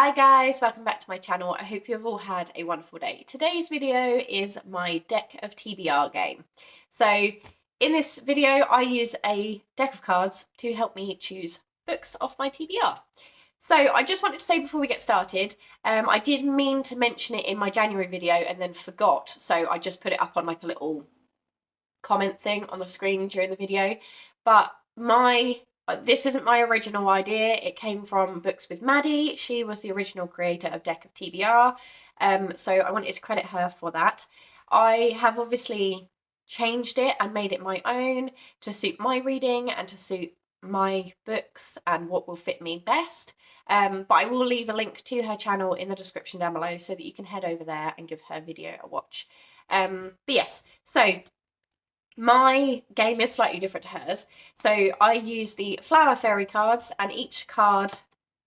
Hi guys, welcome back to my channel. I hope you've all had a wonderful day. Today's video is my deck of TBR game. So in this video I use a deck of cards to help me choose books off my TBR. So I just wanted to say before we get started, I did mean to mention it in my January video and then forgot, so I just put it up on like a little comment thing on the screen during the video. But this isn't my original idea. It came from Books with Maddie. She was the original creator of Deck of TBR. So I wanted to credit her for that. I have obviously changed it and made it my own to suit my reading and to suit my books and what will fit me best. But I will leave a link to her channel in the description down below so that you can head over there and give her video a watch. But yes, so my game is slightly different to hers. So I use the Flower Fairy cards, and each card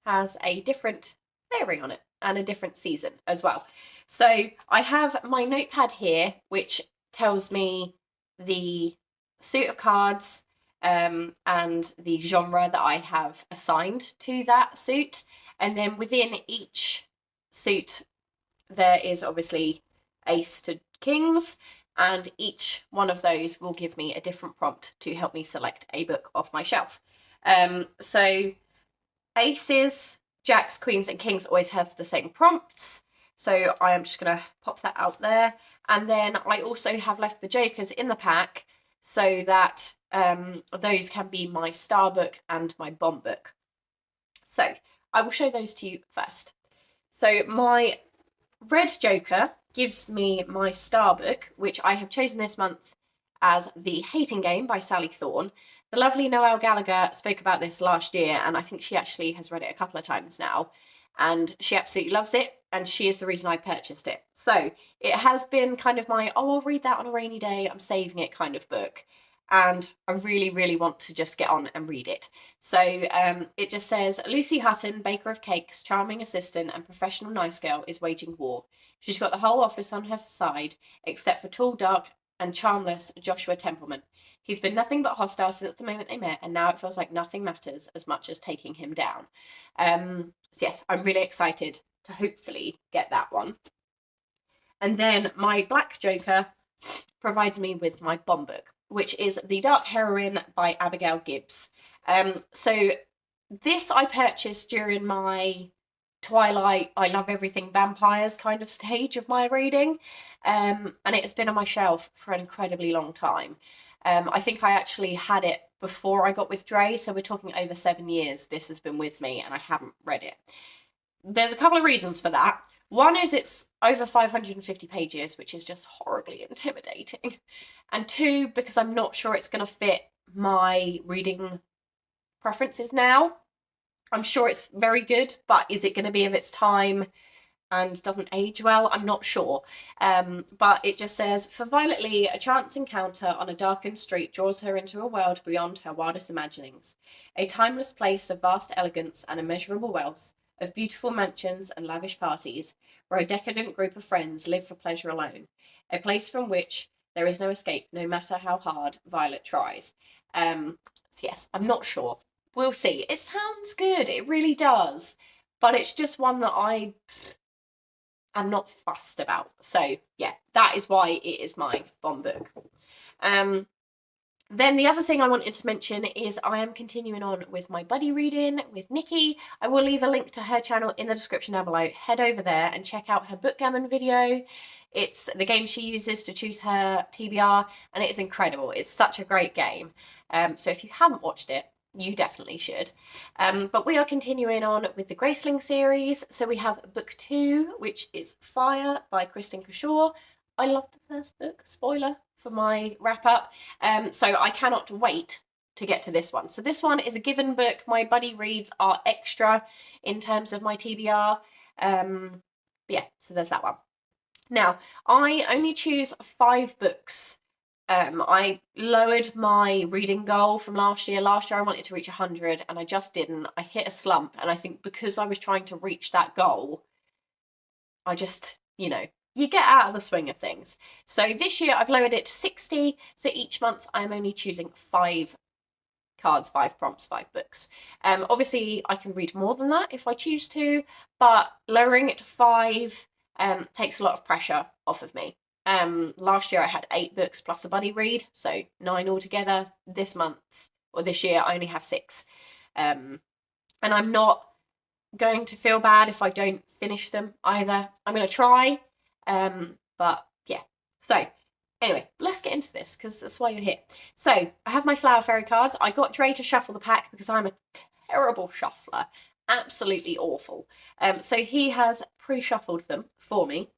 has a different fairy on it and a different season as well. So I have my notepad here, which tells me the suit of cards and the genre that I have assigned to that suit. And then within each suit, there is obviously ace to kings, and each one of those will give me a different prompt to help me select a book off my shelf. So aces, jacks, queens and kings always have the same prompts, so I am just going to pop that out there. And then I also have left the jokers in the pack so that those can be my star book and my bomb book. So I will show those to you first. So my red joker gives me my star book, which I have chosen this month as The Hating Game by Sally Thorne. The lovely Noelle Gallagher spoke about this last year, and I think she actually has read it a couple of times now, and she absolutely loves it, and she is the reason I purchased it. So it has been kind of my, oh, I'll read that on a rainy day, I'm saving it kind of book. And I really, really want to just get on and read it. So it just says, Lucy Hutton, baker of cakes, charming assistant and professional nice girl, is waging war. She's got the whole office on her side, except for tall, dark and charmless Joshua Templeman. He's been nothing but hostile since the moment they met, and now it feels like nothing matters as much as taking him down. So yes, I'm really excited to hopefully get that one. And then my black joker provides me with my bomb book, which is The Dark Heroine by Abigail Gibbs. So this I purchased during my Twilight, I love everything vampires kind of stage of my reading, and it has been on my shelf for an incredibly long time. I think I actually had it before I got with Dre, so we're talking over 7 years this has been with me and I haven't read it. There's a couple of reasons for that. One is it's over 550 pages, which is just horribly intimidating. And two, because I'm not sure it's going to fit my reading preferences now. I'm sure it's very good, but is it going to be of its time and doesn't age well? I'm not sure. But it just says, for Violet Lee, a chance encounter on a darkened street draws her into a world beyond her wildest imaginings. A timeless place of vast elegance and immeasurable wealth, of beautiful mansions and lavish parties, where a decadent group of friends live for pleasure alone. A place from which there is no escape, no matter how hard Violet tries. So yes, I'm not sure. We'll see. It sounds good, it really does, but it's just one that I am not fussed about. So yeah, that is why it is my bomb book. Then the other thing I wanted to mention is I am continuing on with my buddy reading with Nikki. I will leave a link to her channel in the description down below. Head over there and check out her bookgammon video. It's the game she uses to choose her TBR, and it is incredible. It's such a great game. So if you haven't watched it, you definitely should. But we are continuing on with the Graceling series. So we have book 2, which is Fire by Kristen Cashore. I love the first book, spoiler for my wrap up. So I cannot wait to get to this one. So this one is a given book. My buddy reads are extra in terms of my TBR. But yeah, so there's that one. Now, I only choose 5 books. I lowered my reading goal from last year. Last year I wanted to reach 100 and I just didn't. I hit a slump, and I think because I was trying to reach that goal, I just, you get out of the swing of things. So this year I've lowered it to 60, so each month I'm only choosing 5 cards, 5 prompts, 5 books. Obviously, I can read more than that if I choose to, but lowering it to 5 takes a lot of pressure off of me. Last year I had 8 books plus a buddy read, so 9 altogether. This month, or this year, I only have 6. And I'm not going to feel bad if I don't finish them either. I'm going to try, but yeah. So anyway, let's get into this because that's why you're here. So I have my Flower Fairy cards. I got Dre to shuffle the pack because I'm a terrible shuffler, absolutely awful. So he has pre-shuffled them for me.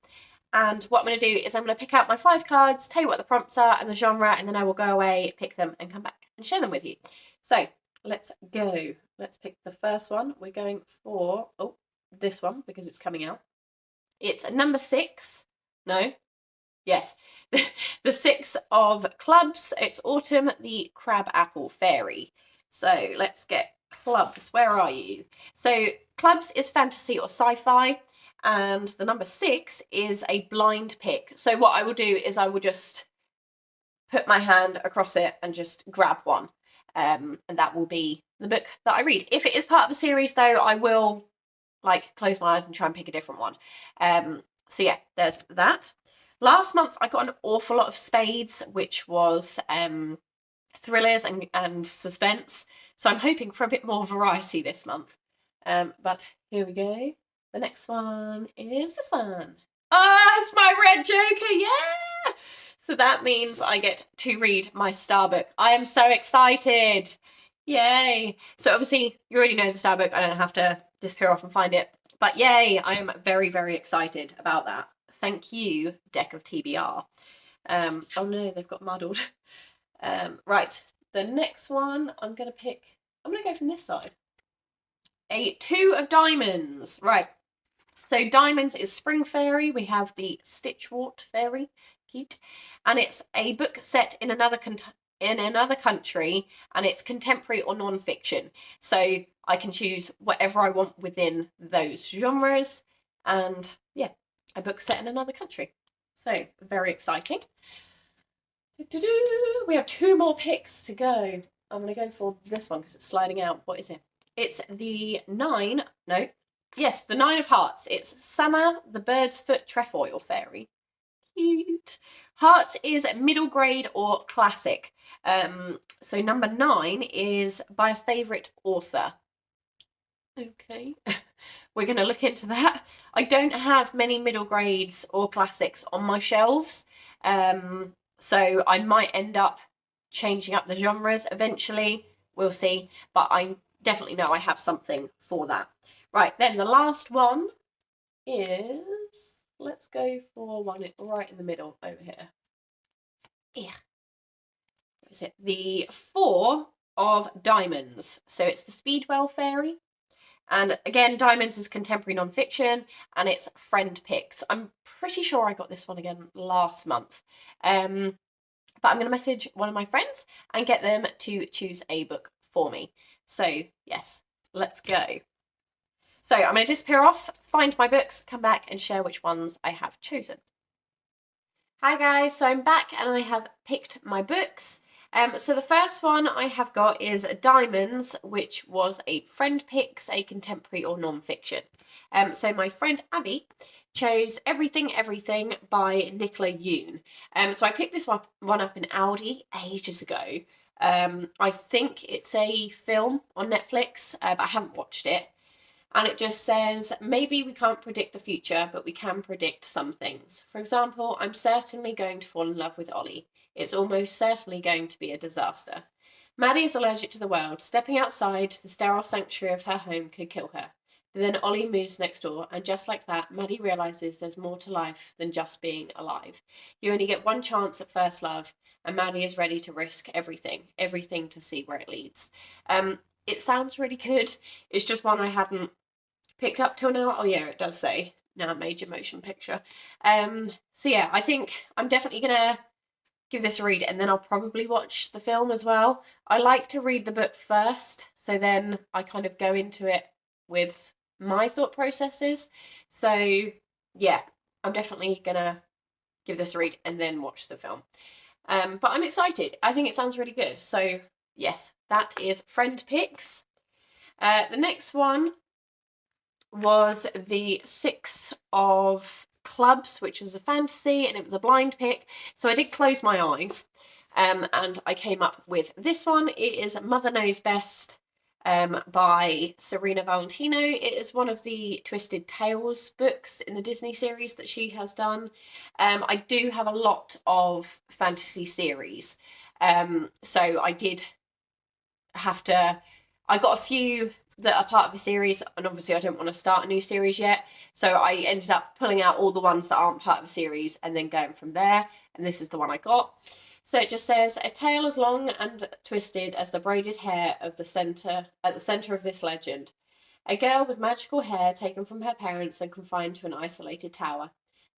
And what I'm going to do is I'm going to pick out my 5 cards, tell you what the prompts are and the genre, and then I will go away, pick them, and come back and share them with you. So let's go. Let's pick the first one. We're going for, this one, because it's coming out. It's number 6. No. Yes. The 6 of clubs. It's Autumn, the Crab Apple Fairy. So let's get clubs. Where are you? So clubs is fantasy or sci-fi. And the number 6 is a blind pick. So what I will do is I will just put my hand across it and just grab one. And that will be the book that I read. If it is part of a series, though, I will close my eyes and try and pick a different one. So yeah, there's that. Last month I got an awful lot of spades, which was thrillers and suspense. So I'm hoping for a bit more variety this month. But here we go. The next one is this one. It's my red Joker, yeah! So that means I get to read my star book. I am so excited. Yay. So obviously you already know the star book. I don't have to disappear off and find it. But yay, I am very, very excited about that. Thank you, deck of TBR. Oh no, they've got muddled. Right, the next one I'm going to go from this side. A 2 of diamonds. Right. So diamonds is Spring Fairy. We have the Stitchwort Fairy, cute, and it's a book set in another country, and it's contemporary or non-fiction. So I can choose whatever I want within those genres, and yeah, a book set in another country. So very exciting. We have 2 more picks to go. I'm going to go for this one because it's sliding out. What is it? It's the 9. No. Yes, the 9 of Hearts. It's Summer, the Bird's Foot Trefoil Fairy. Cute. Hearts is middle grade or classic. So number 9 is by a favourite author. Okay. We're going to look into that. I don't have many middle grades or classics on my shelves. So I might end up changing up the genres eventually. We'll see. But I definitely know I have something for that. Right, then the last one is, let's go for one right in the middle over here. Yeah. What is it? The 4 of diamonds. So it's the Speedwell Fairy. And again, diamonds is contemporary non-fiction, and it's friend picks. I'm pretty sure I got this one again last month. But I'm going to message one of my friends and get them to choose a book for me. So yes, let's go. So I'm going to disappear off, find my books, come back and share which ones I have chosen. Hi guys, so I'm back and I have picked my books. So the first one I have got is Diamonds, which was a friend picks, a contemporary or non-fiction. So my friend Abby chose Everything Everything by Nicola Yoon. So I picked this one up in Aldi ages ago. I think it's a film on Netflix, but I haven't watched it. And it just says, maybe we can't predict the future, but we can predict some things. For example, I'm certainly going to fall in love with Ollie. It's almost certainly going to be a disaster. Maddie is allergic to the world. Stepping outside the sterile sanctuary of her home could kill her. But then Ollie moves next door, and just like that, Maddie realises there's more to life than just being alive. You only get one chance at first love, and Maddie is ready to risk everything to see where it leads. It sounds really good. It's just one I hadn't picked up till now. Oh yeah, it does say now major motion picture. So yeah, I think I'm definitely gonna give this a read, and then I'll probably watch the film as well. I like to read the book first, so then I kind of go into it with my thought processes. So yeah, I'm definitely gonna give this a read and then watch the film. But I'm excited. I think it sounds really good. So yes, that is Friend Picks. The next one was the Six of Clubs, which was a fantasy, and it was a blind pick. So I did close my eyes, and I came up with this one. It is Mother Knows Best, by Serena Valentino. It is one of the Twisted Tales books in the Disney series that she has done. I do have a lot of fantasy series, so I did have to. I got a few that are part of the series, and obviously I don't want to start a new series yet, so I ended up pulling out all the ones that aren't part of the series and then going from there, and this is the one I got. So it just says, a tale as long and twisted as the braided hair of the center at the center of this legend. A girl with magical hair taken from her parents and confined to an isolated tower.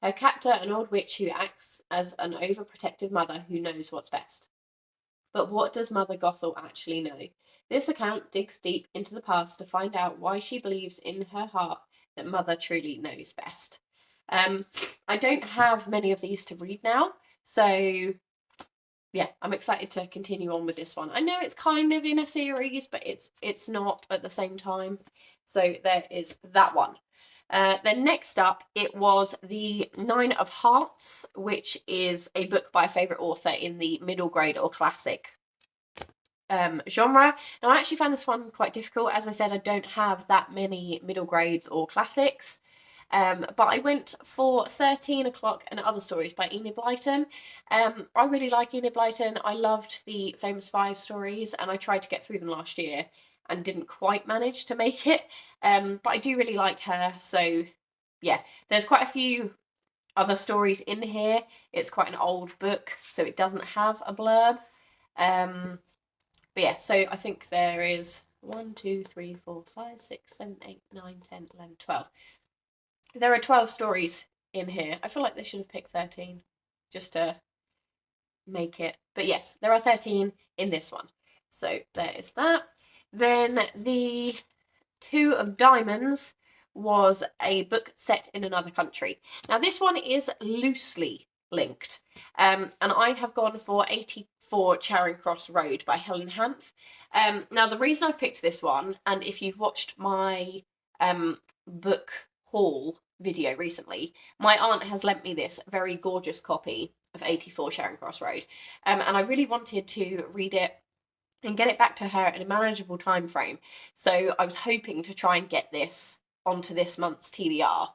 Her captor, an old witch who acts as an overprotective mother who knows what's best. But what does Mother Gothel actually know? This account digs deep into the past to find out why she believes in her heart that Mother truly knows best. I don't have many of these to read now, so yeah, I'm excited to continue on with this one. I know it's kind of in a series, but it's not at the same time. So there is that one. Then next up, it was the Nine of Hearts, which is a book by a favourite author in the middle grade or classic genre. Now, I actually found this one quite difficult. As I said, I don't have that many middle grades or classics. But I went for 13 O'Clock and Other Stories by Enid Blyton. I really like Enid Blyton. I loved the Famous Five stories, and I tried to get through them last year and didn't quite manage to make it. But I do really like her, so yeah. There's quite a few other stories in here. It's quite an old book, so it doesn't have a blurb. But yeah, so I think there is 1, 2, 3, 4, 5, 6, 7, 8, 9, 10, 11, 12. There are 12 stories in here. I feel like they should have picked 13 just to make it. But yes, there are 13 in this one. So there is that. Then the Two of Diamonds was a book set in another country. Now this one is loosely linked. And I have gone for 84 Charing Cross Road by Helen Hanf. Now the reason I've picked this one, and if you've watched my book haul video recently, my aunt has lent me this very gorgeous copy of 84 Charing Cross Road, and I really wanted to read it and get it back to her in a manageable time frame. So I was hoping to try and get this onto this month's TBR,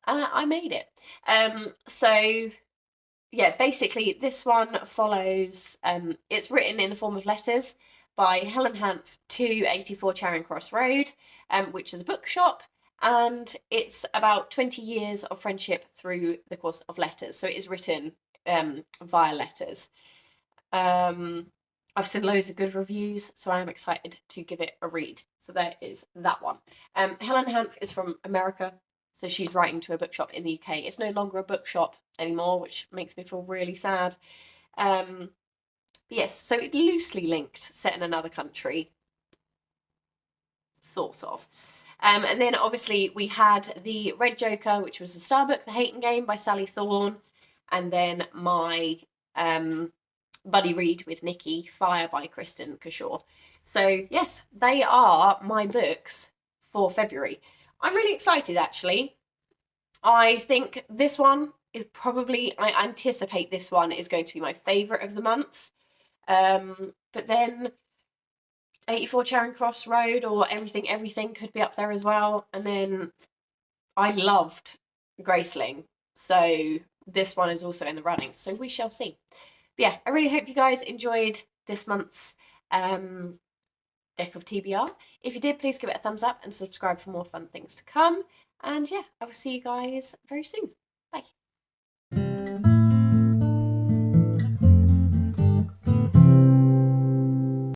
and I made it. So yeah, basically this one follows, it's written in the form of letters by Helen Hanf to 84 Charing Cross Road, which is a bookshop, and it's about 20 years of friendship through the course of letters. So it is written via letters. I've seen loads of good reviews, so I am excited to give it a read. So there is that one. Helen Hanf is from America, so she's writing to a bookshop in the UK. It's no longer a bookshop anymore, which makes me feel really sad. Yes, so it's loosely linked, set in another country, sort of. And then obviously we had the Red Joker, which was the Star book, The Hating Game by Sally Thorne, and then my buddy read with Nikki, Fire by Kristen Kashaw. So yes, they are my books for February. I'm really excited actually. I think this one is probably, I anticipate this one is going to be my favourite of the month. But then 84 Charing Cross Road or Everything could be up there as well. And then I loved Graceling, so this one is also in the running. So we shall see. But yeah, I really hope you guys enjoyed this month's deck of TBR. If you did, please give it a thumbs up and subscribe for more fun things to come. And yeah, I will see you guys very soon. Bye.